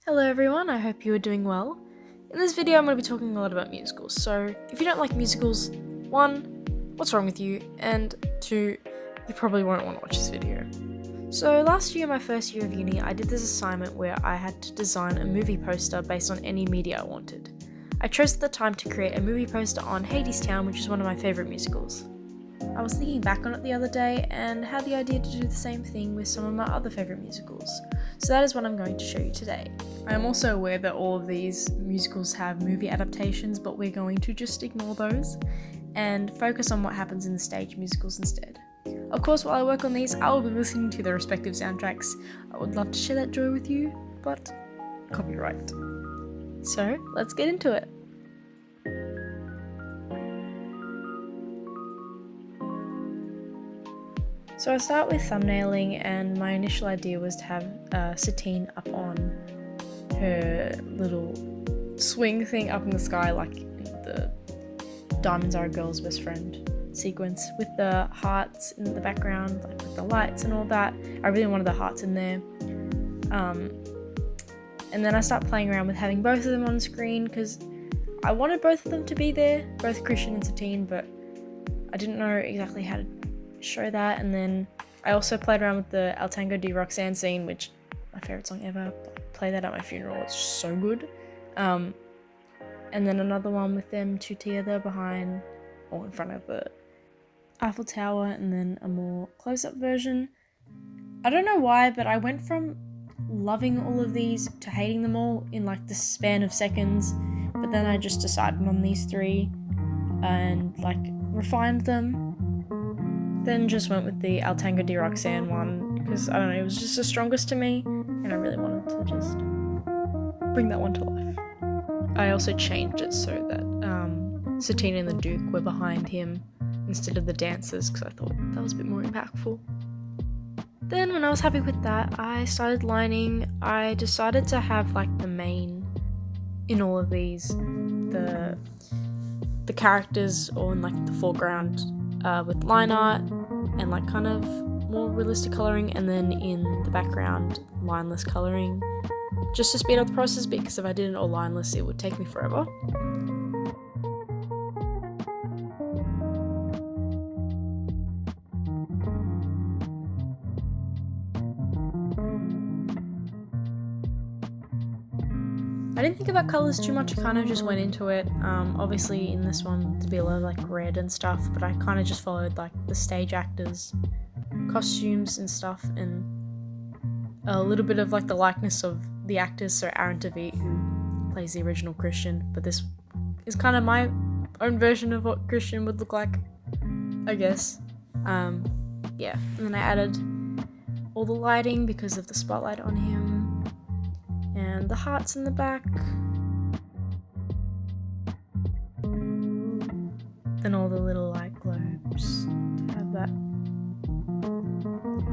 Hello everyone, I hope you are doing well. In this video I'm going to be talking a lot about musicals, so if you don't like musicals, 1, what's wrong with you, and 2, you probably won't want to watch this video. So last year, my first year of uni, I did this assignment where I had to design a movie poster based on any media I wanted. I chose at the time to create a movie poster on Hadestown, which is one of my favourite musicals. I was thinking back on it the other day and had the idea to do the same thing with some of my other favourite musicals. So that is what I'm going to show you today. I am also aware that all of these musicals have movie adaptations, but we're going to just ignore those and focus on what happens in the stage musicals instead. Of course, while I work on these, I will be listening to their respective soundtracks. I would love to share that joy with you, but copyright. So let's get into it. So I start with thumbnailing, and my initial idea was to have Satine up on her little swing thing up in the sky, like in the Diamonds Are a Girl's Best Friend sequence, with the hearts in the background, like with the lights and all that. I really wanted the hearts in there. And then I start playing around with having both of them on screen because I wanted both of them to be there, both Christian and Satine, but I didn't know exactly how to show that. And then I also played around with the El Tango de Roxanne scene, which my favorite song ever. Play that at my funeral, it's so good. And then another one with them two together behind or in front of the Eiffel Tower, and then a more close-up version. I don't know why, but I went from loving all of these to hating them all in like the span of seconds, but then I just decided on these 3 and like refined them. Then just went with the El Tango de Roxanne one because, I don't know, it was just the strongest to me and I really wanted to just bring that one to life. I also changed it so that Satine and the Duke were behind him instead of the dancers because I thought that was a bit more impactful. Then when I was happy with that, I started lining. I decided to have like the main in all of these, the characters all in like the foreground with line art and like kind of more realistic colouring, and then in the background lineless colouring, just to speed up the process, because if I did it all lineless it would take me forever. I didn't think about colours too much, I kind of just went into it. Obviously in this one there'd be a lot of like red and stuff, but I kind of just followed like the stage actors' costumes and stuff, and a little bit of like the likeness of the actors, so Aaron Tveit, who plays the original Christian, but this is kind of my own version of what Christian would look like, I guess. Yeah, and then I added all the lighting because of the spotlight on him, and the hearts in the back, then all the little light globes to have that,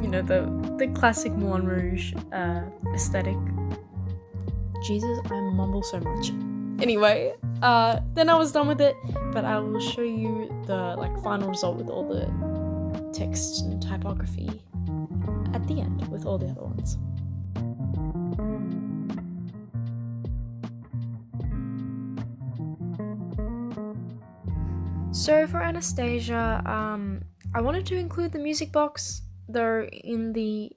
you know, the classic Moulin Rouge aesthetic. Jesus, I mumble so much. Anyway, then I was done with it, but I will show you the like final result with all the text and typography at the end with all the other ones. So for Anastasia, I wanted to include the music box, though in the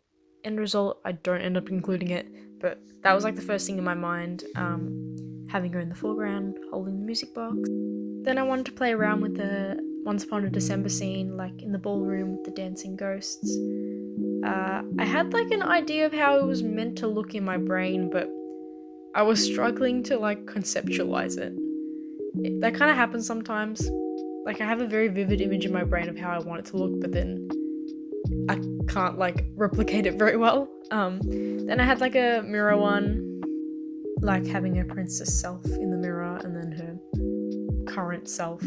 end result I don't end up including it, but that was like the first thing in my mind, having her in the foreground holding the music box. Then I wanted to play around with the Once Upon a December scene, like in the ballroom with the dancing ghosts. I had like an idea of how it was meant to look in my brain, but I was struggling to like conceptualize it. That kind of happens sometimes. Like I have a very vivid image in my brain of how I want it to look, but then I can't like replicate it very well. Then I had like a mirror one, like having her princess self in the mirror and then her current self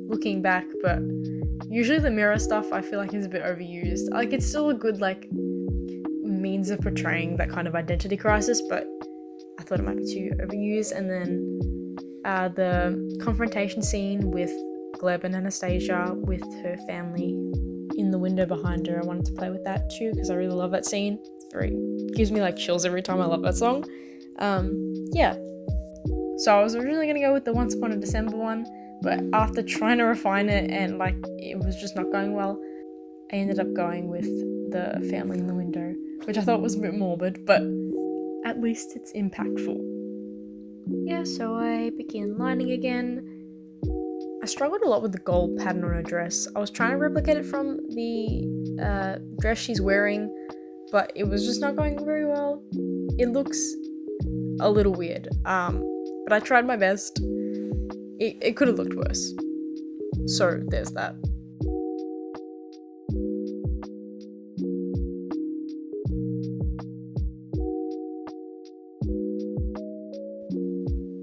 looking back, but usually the mirror stuff I feel like is a bit overused. Like it's still a good like means of portraying that kind of identity crisis, but I thought it might be too overused. And then the confrontation scene with Gleb and Anastasia with her family in the window behind her, I wanted to play with that too because I really love that scene. It gives me like chills every time I love that song. Yeah. So I was originally gonna go with the Once Upon a December one, but after trying to refine it and like it was just not going well, I ended up going with the family in the window, which I thought was a bit morbid, but at least it's impactful. Yeah, so I began lining again. I struggled a lot with the gold pattern on her dress. I was trying to replicate it from the dress she's wearing, but it was just not going very well. It looks a little weird, but I tried my best. It could have looked worse. So there's that.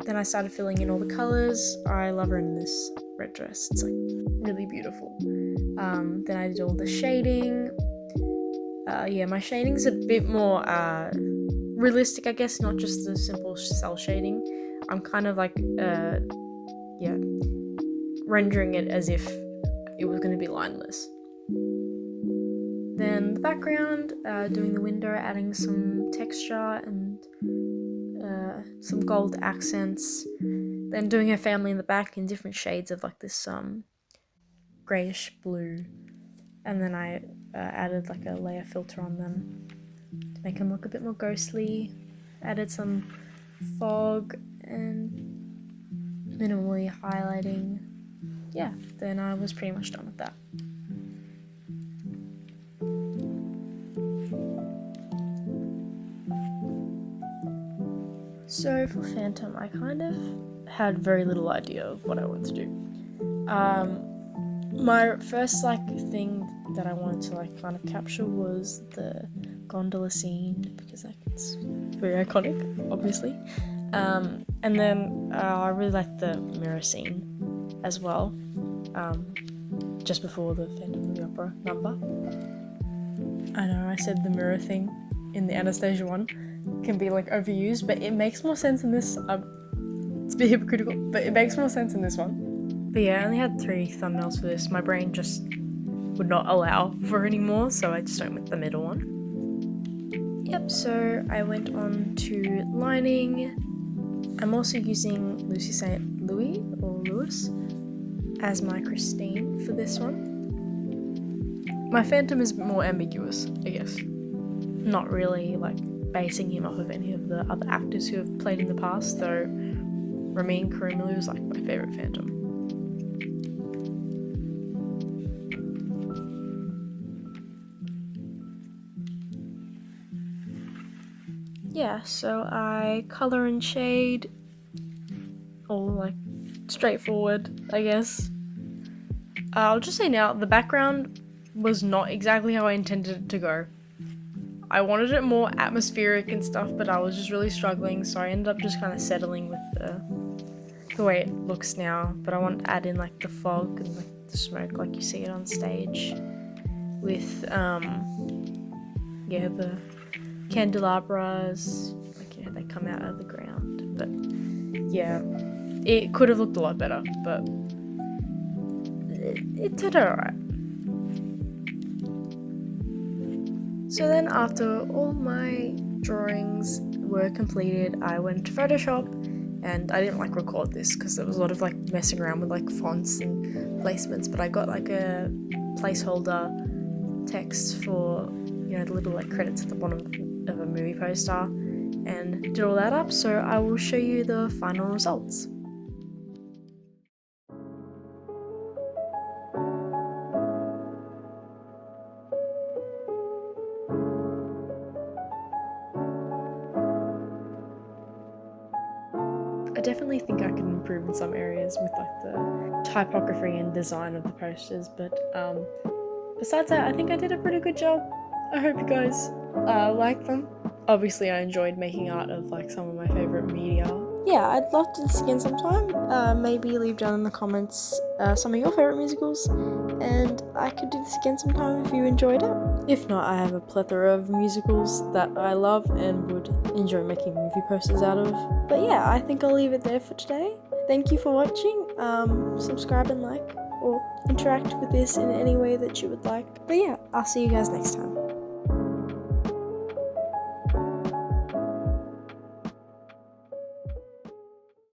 Then I started filling in all the colours. I love her in this red dress. It's like really beautiful. Then I did all the shading. Yeah, my shading's a bit more realistic, I guess, not just the simple cell shading. I'm kind of like, rendering it as if it was going to be lineless. Then the background, doing the window, adding some texture and some gold accents. Then doing her family in the back in different shades of like this greyish blue. And then I added like a layer filter on them to make them look a bit more ghostly. Added some fog and minimally highlighting. Yeah, then I was pretty much done with that. So for Phantom, I kind of had very little idea of what I wanted to do. My first thing that I wanted to kind of capture was the gondola scene, because it's very iconic, obviously. And then I really liked the mirror scene as well, just before the Phantom of the Opera number. I know I said the mirror thing in the Anastasia one can be overused, but it makes more sense in this. It's a bit hypocritical, but it makes more sense in this one. But yeah, I only had 3 thumbnails for this. My brain just would not allow for any more, so I just went with the middle one. Yep, so I went on to lining. I'm also using Lucy St. Louis or Lewis as my Christine for this one. My Phantom is more ambiguous, I guess. Not really basing him off of any of the other actors who have played in the past, though Ramin Karimali was my favourite Phantom. Yeah, so I colour and shade, all straightforward, I guess. I'll just say now, the background was not exactly how I intended it to go. I wanted it more atmospheric and stuff, but I was just really struggling, so I ended up just kind of settling with the way it looks now. But I want to add in the fog and the smoke like you see it on stage with the candelabras, they come out of the ground. But yeah, it could have looked a lot better, but it did alright. So then after all my drawings were completed, I went to Photoshop, and I didn't record this because there was a lot of messing around with fonts and placements, but I got a placeholder text for the little credits at the bottom of a movie poster, and did all that up, so I will show you the final results. I definitely think I can improve in some areas with the typography and design of the posters, but besides that, I think I did a pretty good job. I hope you guys like them. Obviously, I enjoyed making art of some of my favourite media. Yeah, I'd love to do this again sometime. Maybe leave down in the comments some of your favourite musicals, and I could do this again sometime if you enjoyed it. If not, I have a plethora of musicals that I love and would enjoy making movie posters out of. But yeah, I think I'll leave it there for today. Thank you for watching. Subscribe and like, or interact with this in any way that you would like. But yeah, I'll see you guys next time.